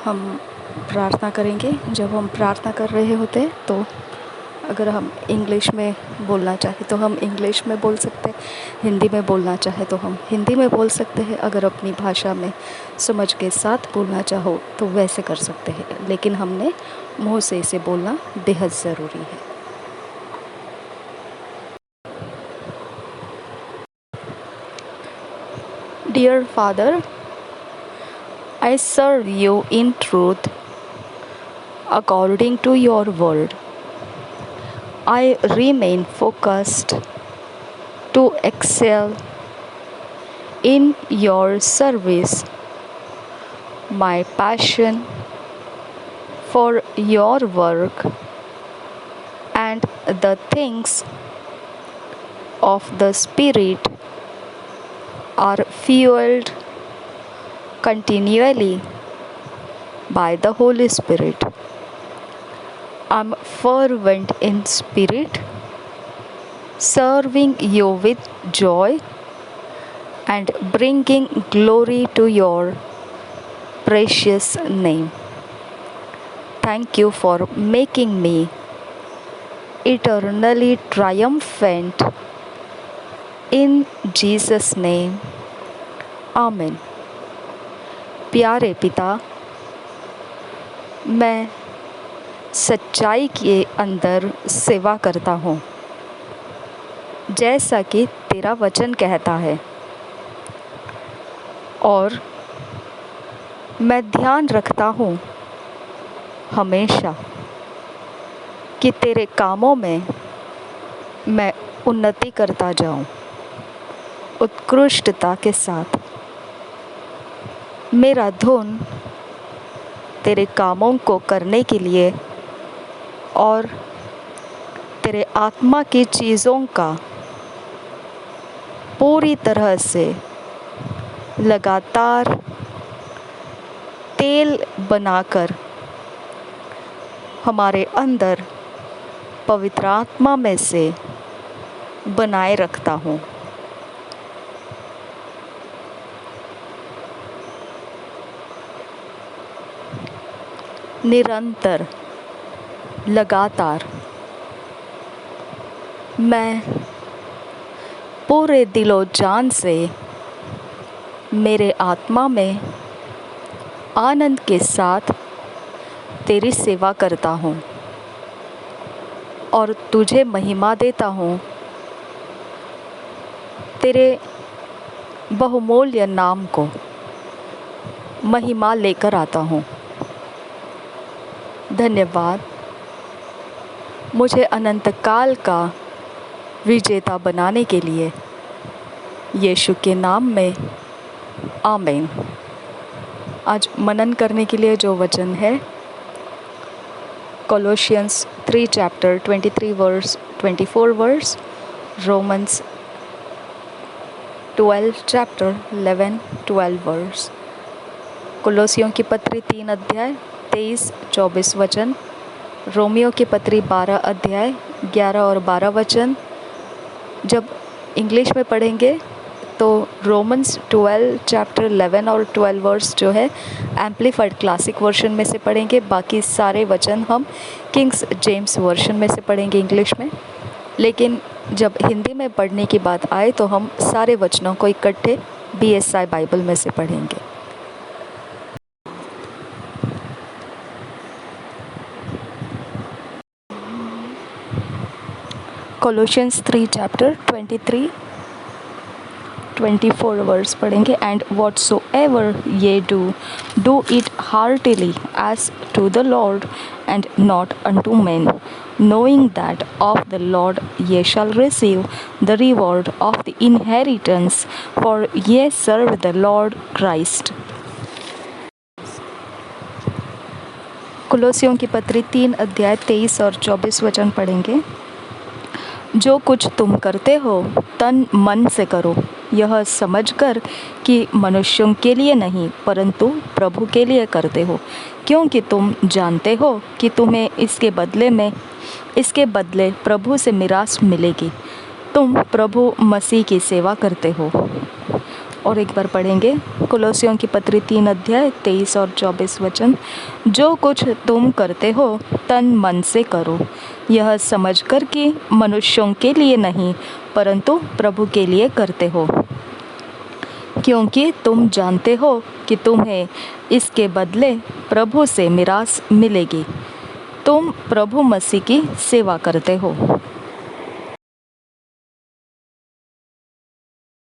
हम प्रार्थना करेंगे। जब हम प्रार्थना कर रहे होते हैं तो अगर हम इंग्लिश में बोलना चाहें तो हम इंग्लिश में बोल सकते हैं, हिंदी में बोलना चाहे तो हम हिंदी में बोल सकते हैं। अगर अपनी भाषा में समझ के साथ बोलना चाहो तो वैसे कर सकते हैं, लेकिन हमने मुंह से इसे बोलना बेहद ज़रूरी है। Dear Father, I serve you in truth according to your word. I remain focused to excel in your service. My passion for your work and the things of the Spirit are fueled continually by the Holy Spirit. I'm fervent in spirit, serving you with joy and bringing glory to your precious name. Thank you for making me eternally triumphant. In Jesus' name, आमीन। प्यारे पिता, मैं सच्चाई के अंदर सेवा करता हूँ, जैसा कि तेरा वचन कहता है, और मैं ध्यान रखता हूँ हमेशा कि तेरे कामों में मैं उन्नति करता जाऊँ उत्कृष्टता के साथ। मेरा धुन तेरे कामों को करने के लिए और तेरे आत्मा की चीज़ों का पूरी तरह से लगातार तेल बनाकर हमारे अंदर पवित्र आत्मा में से बनाए रखता हूँ। निरंतर, लगातार मैं पूरे दिलो जान से मेरे आत्मा में आनंद के साथ तेरी सेवा करता हूँ और तुझे महिमा देता हूँ। तेरे बहुमूल्य नाम को महिमा लेकर आता हूँ। धन्यवाद, मुझे अनंत काल का विजेता बनाने के लिए। यीशु के नाम में आमीन। आज मनन करने के लिए जो वचन है, Colossians 3 chapter 23 verse 24 verse, Romans 12 chapter 11-12 verse, कोलोसियों की पत्री 3 अध्याय 23-24 वचन, रोमियो की पत्री 12 अध्याय 11 और 12 वचन। जब इंग्लिश में पढ़ेंगे तो रोमन्स 12 चैप्टर 11 और 12 वर्स जो है एम्प्लीफाइड क्लासिक वर्जन में से पढ़ेंगे। बाकी सारे वचन हम किंग्स जेम्स वर्जन में से पढ़ेंगे इंग्लिश में। लेकिन जब हिंदी में पढ़ने की बात आए तो हम सारे वचनों को इकट्ठे BSI बाइबल में से पढ़ेंगे। कोलोसियंस 3 चैप्टर 23-24 वर्स पढ़ेंगे। And whatsoever ye do it heartily as to the Lord and not unto men, knowing that of the Lord ye shall receive the reward of the inheritance, for ye serve the Lord Christ। कोलोसियों की पत्री 3 अध्याय 23 और 24 वचन पढ़ेंगे। जो कुछ तुम करते हो तन मन से करो, यह समझकर कि मनुष्यों के लिए नहीं परंतु प्रभु के लिए करते हो, क्योंकि तुम जानते हो कि तुम्हें इसके बदले प्रभु से मिरास मिलेगी। तुम प्रभु मसीह की सेवा करते हो। और एक बार पढ़ेंगे। कुलोसियों की पत्री 3 अध्याय 23 और 24 वचन। जो कुछ तुम करते हो तन मन से करो, यह समझकर कि मनुष्यों के लिए नहीं परंतु प्रभु के लिए करते हो, क्योंकि तुम जानते हो कि तुम्हें इसके बदले प्रभु से मिरास मिलेगी। तुम प्रभु मसीह की सेवा करते हो।